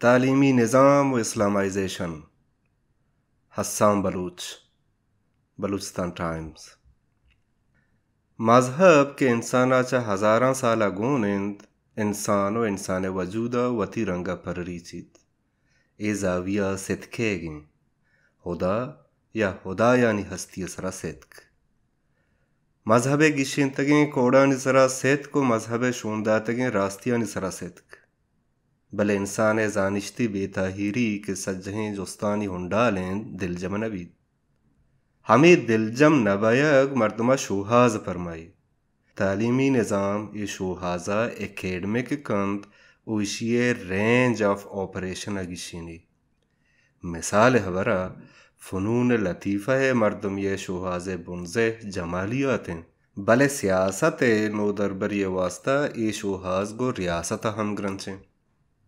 तालीमी निज़ाम व Islamisation. हस्साम Baloch, Balochistan times. मजहब के इंसानाच्या हजारां साला गोनिंद इंसान व इंसान वजूदा वती रंगा पररी चीत ए जाविया सितकेगिं हुदा या हुदा यानी हस्ती सरा सितक मजहबे गिशिंतगिं कोडानी सरा सितक को मजहबे शूंदातगिं रास्तियानी सरा सितक बले इंसान जानिश्ती बेताहिरी के सज्जहें जोस्तानी हुंडालें दिलजम नबी हमें दिलजम नबयग मर्दमा शोहाज फरमाई तालीमी निज़ाम ये शोहाजा एकेडमिक कंद उशिये रेंज ऑफ ऑपरेशन अगिशीनी मिसाल हवरा फ़नून लतीफ़ा है मर्दम ये शोहाजे बुनजे जमालियातें बले सियासत नो दरबर ये वास्ता ये शोहाज गो रियासत हम ग्रंथें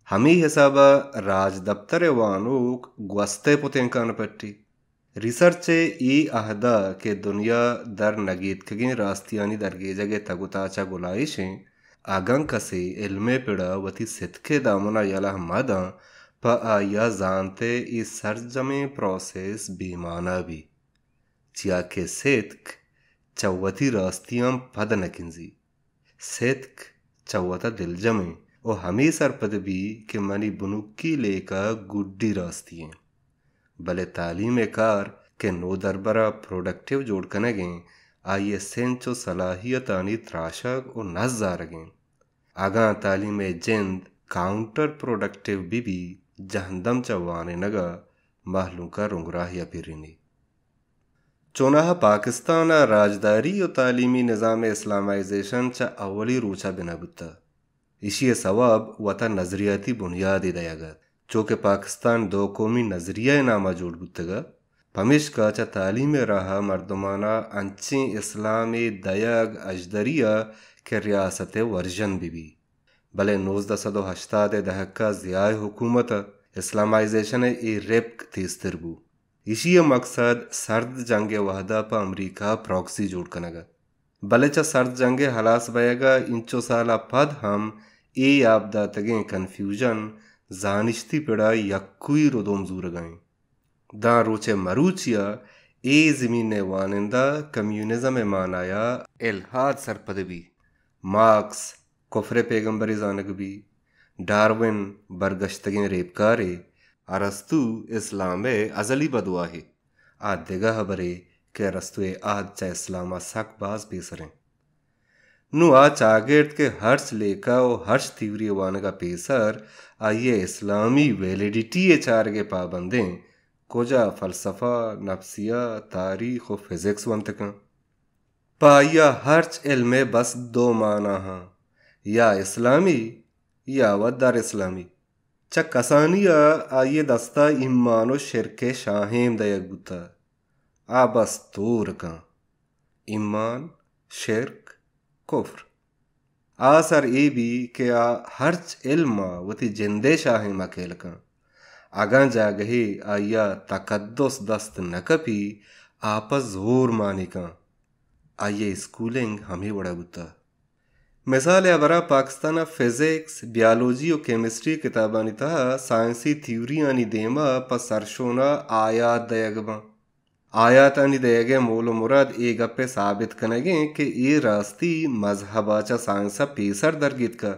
हमी हिसाबा राज दफ्तर वानूक ग्वस्ते पुतेंकान पट्टी रिसर्च ई अहदा के दुनिया दर नगीत कगिन रास्तियानी दरगेजगे तगुताचा गुलाइशें आगं कसे इल्मे पिड़ा वती सितके दामुना यला मदा प आया जानते ई सरजमे प्रोसेस बीमाना भी चिया के सितक चौवती रास्तियां पद नकिंजी सितक चौवता दिलजमे और हमी सरपद भी कि मनी बुनुक्की लेका गुड्डी रास्तियां भले तालीम कार के नो दरबरा प्रोडक्टिव जोड़ कनेगे आइए सेंचो सलाहियत आनी त्राशक और नज़ारगें आगा तालीम जिंद काउंटर प्रोडक्टिव भी जहंदम चवाने नगा माहलू का रुंगराहिया फिरिनी चुनाह पाकिस्तान राजदारी और तालीमी निज़ाम इस्लामाइजेशन चा अवली रूचा बिना बुता इसी सवाब वता नजरियाती बुनियादी दयागा चूँकि पाकिस्तान दो कौमी नजरिया नामा जोड़ बुतगा पमिश का चा तालीम रहा मर्दमाना अंची इस्लामी दयाग अजदरिया के रियासत वर्जन भी भले 1980 दहक्का ज़ियाय हुकूमत इस्लामाइजेशन ए रेप तीस्तरबू इसी मकसद सर्द जंग वहदा पा अमरीका प्रॉक्सी जोड़ कनगा भले चा सर्द जंग हलास बयगा इंचो साला पद हम ए आपदा तगे कन्फ्यूजन जानिश्ती पिड़ा यक्कुई रोदोम जूर गए दा रोचे मरूचिया ए ज़मीन वानिंदा कम्युनिज्म मानाया इल्हाद सरपदबी मार्क्स कुफ्रे पैगंबरी जानकबी डार्विन बरगश्तगे रेपकारे अरस्तु इस्लाम अजली बदुआहे आद दिगा हबरे के अरस्तु आद चा इस्लामा सक बाज पेसरें नु आ चागेट के हर्ष लेका और हर्ष तीव्री वानगा पेसर आइए इस्लामी वैलिडिटी चार के पाबंदें कोजा फलसफा नफ्सिया तारीख और फिजिक्स वंतका पाया हर्च इल्मे बस दो माना हाँ या इस्लामी या वद्दार इस्लामी च कसानिया आइए दस्ता ईमानो शिरके शाहेम दयक बुता आ बस तोर का ईमान शिरक कुफ्र आसर ए भी के आ हर्च इल्मा वती जिंदे शाहेम अकेल का आगा जागहे आया तकद्दुस दस्त नकपी आपस जोर माने का आइए स्कूलिंग हमें बड़ा बुता मिसाल अबरा पाकिस्तान फिजिक्स बियोलॉजी और केमिस्ट्री किताबानी तहा साइंसी थ्योरियानी देमा पर सरशोना आयात दयगबा आयातानी दयगे मोलो मुराद ए गप्पे साबित कनेगे कि ये रास्ती मजहबाचा साइंसा पेसर दरगित का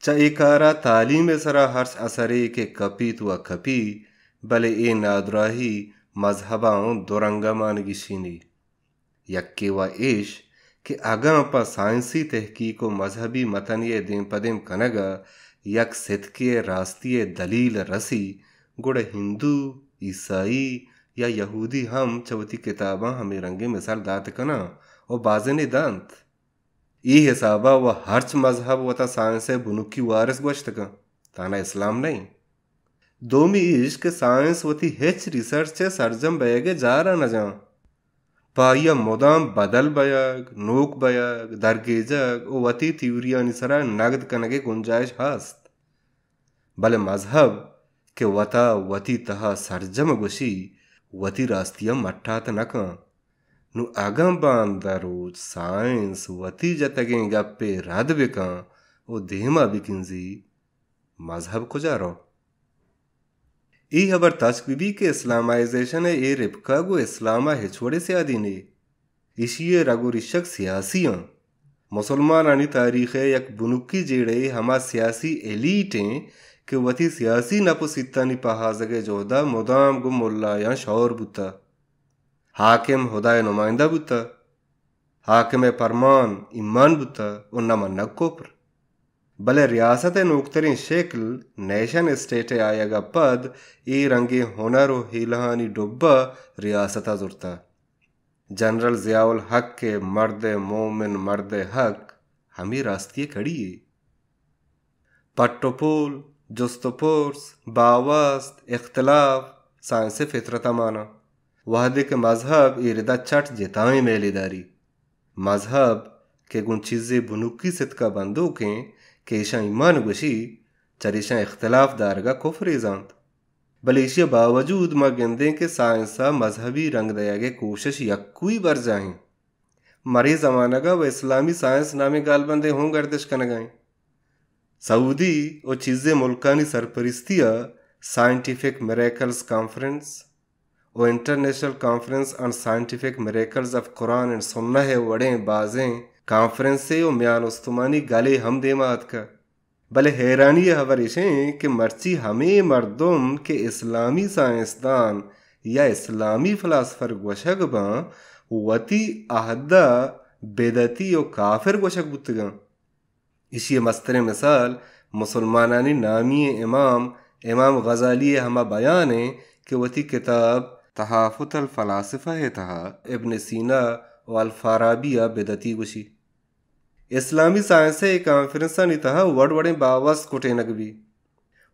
चा एकारा तालीम सरा हर्ष असरे के कपी तुआ कपी भले ए नादराही मजहबाओं दुरंगा मानगिशीनी यक्के व इश कि अगा पा साइंसी तहकीक व मजहबी मतनिय दें पदेम कनगा यक सितके रास्तिय दलील रसी गुड़ हिंदू ईसाई या यहूदी हम चवती किताबा हमें रंगे मिसाल दात कना और बाजने दांत ई हिसाबा व हर्च मजहब वता साइंस बुनुकी वारिस गोश्त का ताना इस्लाम नहीं दोमी इश्क साइंस वती हेच रिसर्च सरजम बयगे जा रहा न जा पाया मुदाम बदल बयाग नोक बयाग दरगेजग ओ वती त्यूरिया निसरा नगद कनगे गुंजाइश हस्त भले मजहब के वता वती तहा सरजम गुशी वती रास्तिया मट्ठात नका नु अगम बांदरोज साइंस वती जतगे गप्पे रद बिका ओ देमा बिकिंजी मजहब को जा रो ई हबर तस्वीबी के इस्लामाइजेशन ए रिबका गो इस्लामा हिचवड़े से आदीने इशिये रगो रिशक सियासियां मुसलमान आनी तारीख यक बुनुकी जेड़े हमा सियासी एलीटें के वती सियासी नपुसित्तानी पहाजगे जोदा मुदाम गो मुल्ला या शौर बुता हाकिम हुदाय नुमाइंदा बुता हाकिम परमान ईमान बुता उन्ना मन्ना कोपर भले रियासत नोकतरीन शक्ल नेशन स्टेट आएगा पद ए रंगे हुनर व हिलहानी डुब्बा रियासत जुरता जनरल जियाउल हक के मर्द मोमिन मर्द हक हमी रास्तिये खड़ी है पट्टोपोल जुस्तपोर्स बावास्त इख्तलाफ साइंस फितरत माना वहदे के मजहब इरदा चट जिताएं मेलेदारी मजहब के गुण चीज़ें बुनुकी सितका बंदूकें केशा ईमान गुशी चरिशा इख्तलाफ दारगा कुफर जानत बलेशिया बावजूद मा गेंदे के साइंसा मजहबी रंग दयागे कोशिश यक्कुई बर जाएं मरे जमाना व इस्लामी साइंस नामे गालबंदे हों गर्दिश कनगाएं सऊदी और चीज़ें मुल्कानी सरपरिस्तिया साइंटिफिक मिरेकल्स कॉन्फ्रेंस और international conference on scientific miracles of Quran and Sunnah है वड़े बाजें कॉन्फ्रेंस से और म्यान उस्तमानी गाले हम देमात का भले हैरानी हवरिशें कि मर्ची हमें मर्दुम के इस्लामी साइंसदान या इस्लामी फलासफर गोशक बा वती आहदा बेदती और काफिर गोशक बुतगा इसी मस्तर मिसाल मुसलमानानी नामी इमाम गजाली हमा बयान है कि वती किताब तहाफुत अल फलासिफा है तहा इब्न सीना और अल फाराबिया बेदती गुशी इस्लामी साइंस है कॉन्फ्रेंसा नितहा वड़ वड़े बावस कोटे नगबी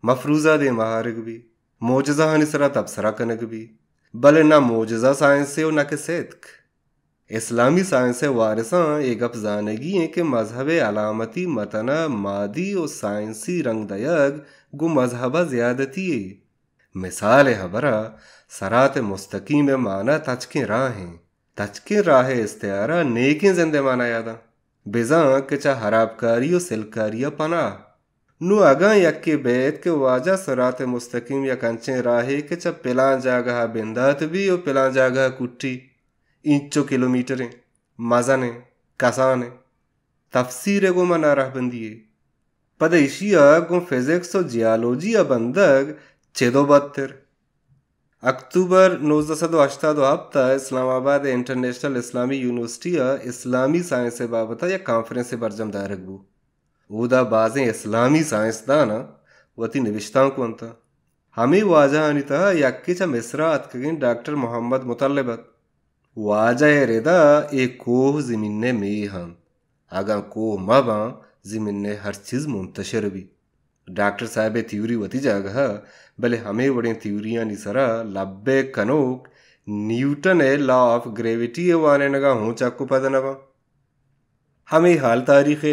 मफरूजा दे महारग भी मोजजा निसरा तबसरा कनक भी भले ना मोजजा साइंस से और ना के सेतक इस्लामी साइंस वारिसा एक अफजानगी है कि मजहब अलामती मतना मादी और साइंसी रंग दयग गु मजहबा ज्यादती है मिसाल हबरा सरात मुस्तकीम माना तचके राह इस्तियारा नेके जिंदे माना यादा बेजा के चा हराबकारी और सिलकारिया पना नु अगा यक्के बैत के वाजा सरात मुस्तकीम या कंचे राहे के चा पिला जागह बिंदात भी और पिला जागह कुट्टी इंचो किलोमीटरें मजाने कसाने तफसीर गो मना रह बंदिए पद इशिया गो फिजिक्स और जियालॉजी बंदग 672 अक्टूबर 1987 इस्लामाबाद इंटरनेशनल इस्लामी यूनिवर्सिटी इस्लामी साइंस बाबता या कॉन्फ्रेंस बरजम दारगबू उदा बाजें इस्लामी साइंसदान वती निविश्तां को अंता हमें वाजा अनिता यक्कीचा मिस्रा अतकगिन डॉक्टर मोहम्मद मुतल्लिबत वाजा रेदा एक कोह ज़मीन में हम आगा कोह मबा ज़मीन हर चीज़ मुंतशिर भी डॉक्टर साहब थ्यूरी वती जागह भले हमें बड़े थ्यूरियाँ निसरा लब्बे कनोक न्यूटन है लॉ ऑफ ग्रेविटी वाने नगा हूँ चाकू पदनवा हमें हाल तारीख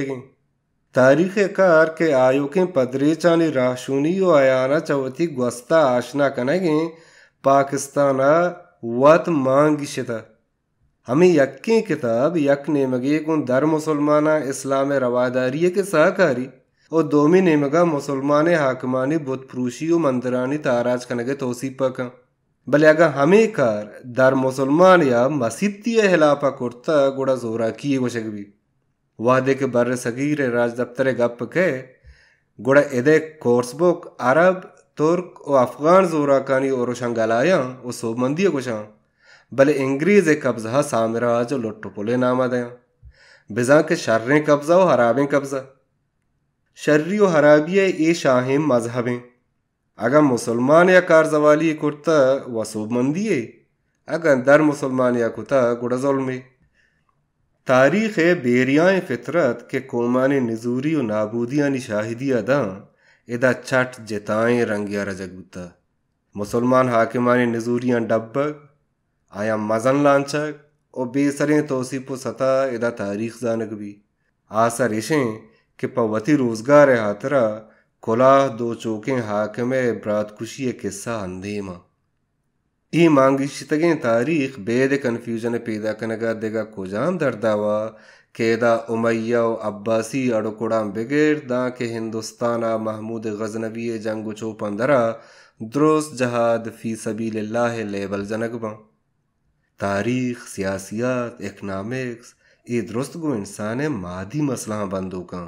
कार के आयोकें पदरे चानी राशूनी और आयाना चवती gwasta आशना कनेगे पाकिस्ताना वत मांग शिता हमें यक्के किताब यक नेमगे कुन दर मुसलमाना इस्लाम रवादारी के सहकारी और दोमी नेमगा मुसलमान हाकमानी बुतप्रूशी और मंदरानी ताराज कनगे तोसीपा का भले अगर हमें कार दर मुसलमान या मसीती हिलापा कुर्ता गुड़ा जोरा किए वशक भी वादे के बर सगीर राज दफ्तर गप के गुड़ा इदे कोर्स बुक अरब तुर्क और अफगान जोरा कानी और शंगलाया और सोबमंदी कुशां भले अंग्रेज कब्जा साम्राज और लुट्टपुले नामा दया बिजा के शर्रें कब्जा और हराबें कब्जा शर्री और हराबिया ए शाहिम मजहबें अगर मुसलमान या कारजवाली कुर्ता व सोबमंदी अगर दर मुसलमान या कुता गुड़ा ज़ुल्म तारीख़ बेरियाँ फितरत के कोमाने नजूरी और नाबूदियानी शाहिदी अदा इदा चट जिताएं रंगिया रजगुता मुसलमान हाकिमानी नजूरियाँ डब्बक आया मजन लांचक और बेसरें तोसीपो सता इदा तारीख जानक भी आसा रिशें कि पवती रोजगार हातरा कुलाह दो चौकें हाकिमे ब्रातकुशी किस्सा अंधेमा ई मांगी शितगें तारीख बेद कन्फ्यूजन पैदा कनगा देगा कोजाम दर्दावा केदा उमैया व अब्बासी अड़कुड़ां बिगिड़ दा के हिंदुस्ताना महमूद गजनवी जंग चौपंदरा दुरुस्त जहाद फी सबीलिल्लाह लेबल जनकबा तारीख सियासियात इकनॉमिक्स ये दुरुस्त गो इंसान मादी मसला बंदूका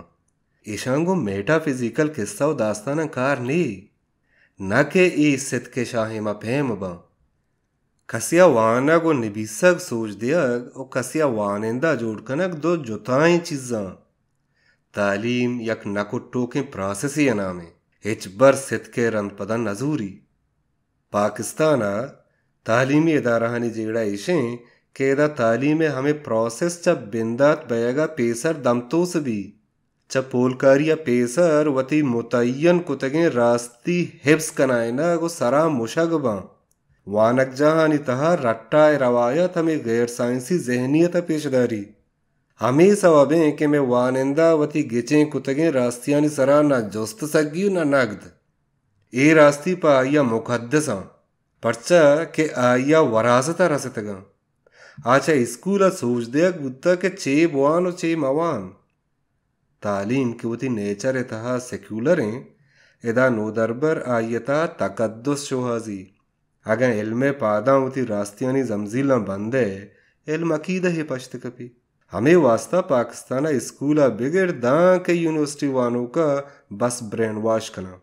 ईशांगो मेटाफिजिकल किस्सा व दास्ताना कार नी न के ई सिद के शाहिमा फेम बा कसिया वानग व निबीसक सोच दियग और कसिया वानिंदा जोड़कनक दो जुताई चीज़ां तालीम यक नकुट्टो के प्रोसेसी नामे हिचबर सिद के रंद पदा नजूरी पाकिस्ताना तालीमी इदाराहानी जेड़ा इशें केदा तालीम हमें प्रोसेस च बिंदात बयगा पेसर दमतोस भी च पोलकारिया पेसर वती मुतय्यन कुतगे रास्ती हिब्स कनायना गो सरा मुशगबा वानक जहानी तहा रट्टा रवायत हमें गैर साइंसी जहनीत पेशदारी हमें सवाबें कि मैं वानिंदा वती गिचें कुतगे रास्तियानी सरा न जोस्त सगी न नगद ए रास्ती पा आया मुकद्दसा पर्चा के आया वरासता रसतगा आचा स्कूल सोच दिया गुत्ता के चे बुआन और चे मवान तालीम की वती नेचर तहा सेक्युलर एदा नोदरबर आयता तकद्दुस शोहाजी अगर इल्म पादा होती रास्तियानी जमजीला बंदे इल्म अकीदा ही पश्त कपी हमें वास्ता पाकिस्ताना स्कूला बिगड़ दां के यूनिवर्सिटी वानों का बस ब्रेन वॉश करना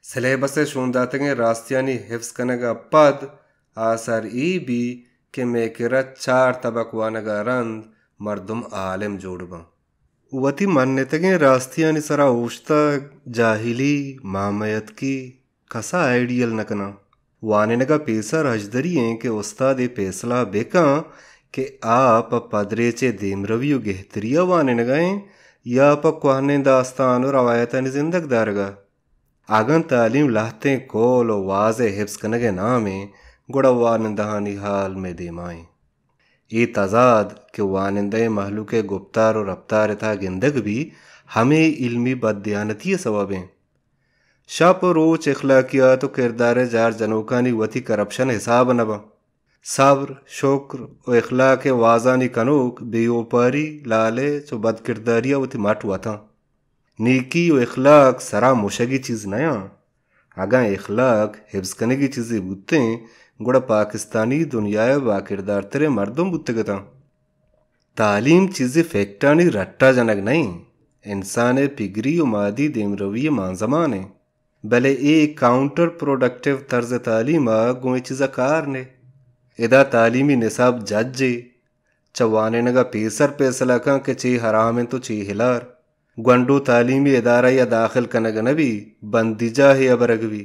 सिलेबस शोंदातगे रास्तियानी हिफ्स कनगा पद आसर ई भी के मेकरा 4 तबक वानगा रंद मर्दुम आलिम जोड़बा वती मान्यतगे रास्तियानी सरा ओश्ता जाहिली मामयत की कसा आइडियल नकना वानिनगा पेसर हजदरियें के उस्ताद पेसला बेका के आप पदरेचे देमरवियो गेहतरिया वानिनगाएं या क्वाहने दास्तान और रवायतन जिंदग दारगा आगन तालीम लाहते कोल और वाजे हिफ्स कनगे नामे गुड़ा वानिंदहानी हाल में देमाएं ये तजाद के वानिंदे महलू के गुप्तार और रफ्तार था गिंदग भी हमें इल्मी बदयानती सवाबें शप रोच इखलाकियात तो किरदार जार जनोकानी वती करप्शन हिसाब नबा सब्र शुक्र और इखलाक वाजानी कनोक बेओपारी लाले चो बद किरदारिया वती माट हुआ था नीकी और इखलाक सरा मुशगी चीज़ नया आगा इखलाक हिब्स करने की चीज़ें बुत्ते गुड़ा पाकिस्तानी दुनिया बा किरदार तेरे मर्दों बुत्ते तालीम चीज़ें फैक्टानी रट्टा जनक नहीं इंसान पिगरी और मादी देमरवी मांजमान है भले एक काउंटर प्रोडक्टिव तर्ज तालीम गुए चीज़ा कार ने इदा तालीमी निसाब जज्जे चवाने नगा पेसर पैसला का के चे हराम तो चे हिलार ग्वंडो तालीमी इदारा या दाखिल कनग नबी बंदिजा है अबरगवी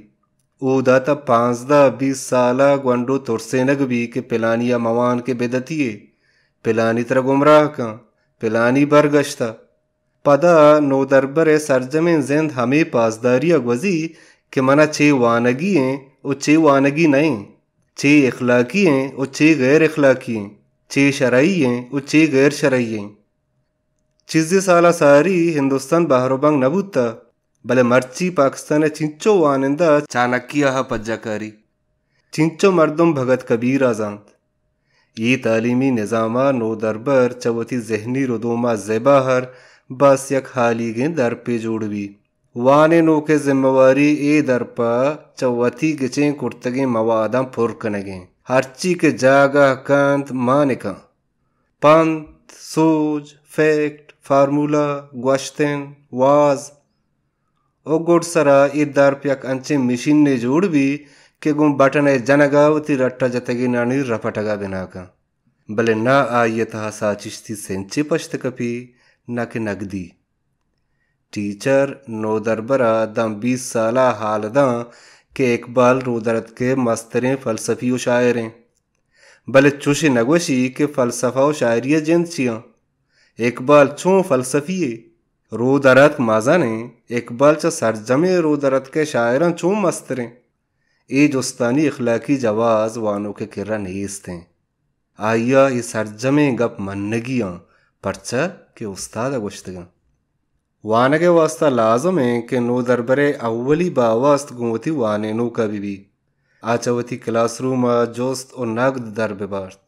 ओदा तब 15-20 साला ग्वंडो तुरसे नगवी के पिलानिया मवान के बेदतिये पिलानी तरह गुमराह का पिलानी बरगश्ता पदा नोदरबर सरजमें जिंद हमें पासदारी अगवजी के मना चे वानगी हैं और चे वानगी नहीं चे इखलाकी हैं और चे गैर इखलाकी हैं चे शरई हैं और चे गैर शरई हैं चीज़ साला सारी हिंदुस्तान बहरोबंग नबूता भले मर्ची पाकिस्तान चिंचो वानिंदा चाणक्य पज्जाकारी चिंचो मर्दुम भगत कबीर आजांत ये तालीमी निज़ामा नोदरबर चवती जहनी रुदोमा ज़ेबाहर बस यक हाली गे दर पे जोड़वी वाने नो के जिम्मेवारी ए दर पा चवती गिचें कुर्तगे मवादा फुर कनगे हरची के जागा कंत मानिका पंत सोज फैक्ट फार्मूला ग्वश्तन वाज ओ गुड सरा ए दर पे यक अंचे मशीन ने जोड़वी के गुम बटन जनगावती रट्टा जतगे नानी रपटगा बिना का भले ना आयता साचिश्ती सेंचे पश्त कपी न के नगदी टीचर नोदरबरा दम 20 साला हालदा के इकबाल रोदरत के मस्तरें फ़लसफ़ी व शायरें भले चुश नगवशी के फ़लसफ़ा व शायरिया जिंद छियाँ इकबाल चों फ़लसफ़ी रोदरत माजाने इकबाल च सरजमे रोदरत के शायरां चों मस्तरें ए जोस्तानी इखलाकी जवाज़ वानों के किर्रा नेस्त हैं आया ये सरजमे गप मन्नगियाँ पर्चा के उस्ताद गुश्तगा वानगे वास्ता लाजम है कि नो दरबरे अव्वली बावास्त गुमती वाने नो का भी आचवती क्लासरूम जोस्त और नगद दर बेबार्त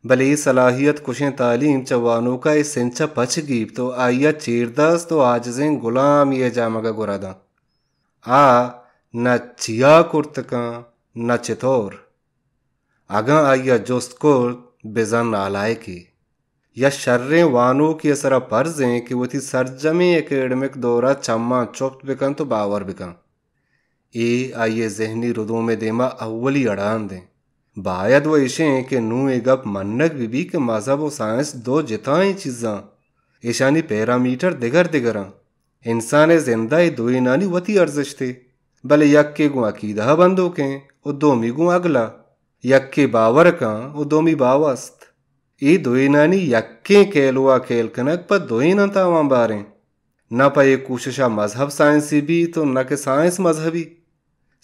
भले सलाहियत कुशें तालीम चवानों का इस सेंचा पच गीब तो आइया चीरदस तो आजजें गुलाम ये जामगा गुरादा आ न चिया कुर्तका न चितौर अगा आइया जोस्त कुर्त बेजन आलाय की या शर्रें वानों की असरा पर्जें कि वो थी सरजमी एकेडमिक दौरा चम्मा चुप्त बिकन तो बावर बिकन ए आइए जहनी रुदों में देमा अव्वली अड़ान दें बायद वो इशें कि नू ए गप मन्नक बीबी के मजहब व साइंस दो जिताई चीज़ां ईशानी पैरामीटर दिगर दिगरां इंसान जिंदा दुई नानी वती अर्जिश थे भले यक के गु अकीदा बंदो के उ दोमी गु अगला यक के बावर का उ दोमी बावस्त ई दुई नानी यक्के केलुआ खेल कनक पर दुई न तावा बारें न पे कोशिशा मजहब साइंसी भी तो न के साइंस मजहबी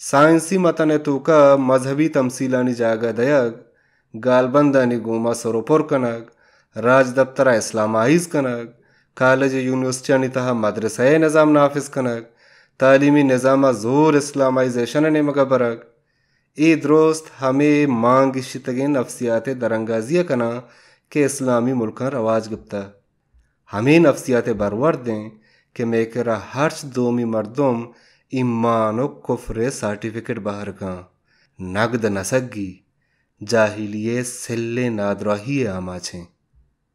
साइंसी मतने तो का मजहबी तमसीलानी जागा दयग गालबंदानी गुमा सरोपुर कनक राज दफ्तरा इस्लामाइज कनक कॉलेज यूनिवर्सिटी तहा मदरसा निज़ाम नाफिज कनक तालीमी निज़ामा जोर इस्लामाइजेशन ने मगबरक ए दुरुस्त हमें मांग शितगे नफ्सियात दरंगाजिया कना के इस्लामी मुल्क रवाज गुप्ता हमें नफ्सियात बरवर दें कि मेकरा हर्ष दोमी मर्दुम ईमान व कुफ्र सर्टिफिकेट बाहर का नगद नसगी जाहिलिये सिल्ले नादराही आमा छें।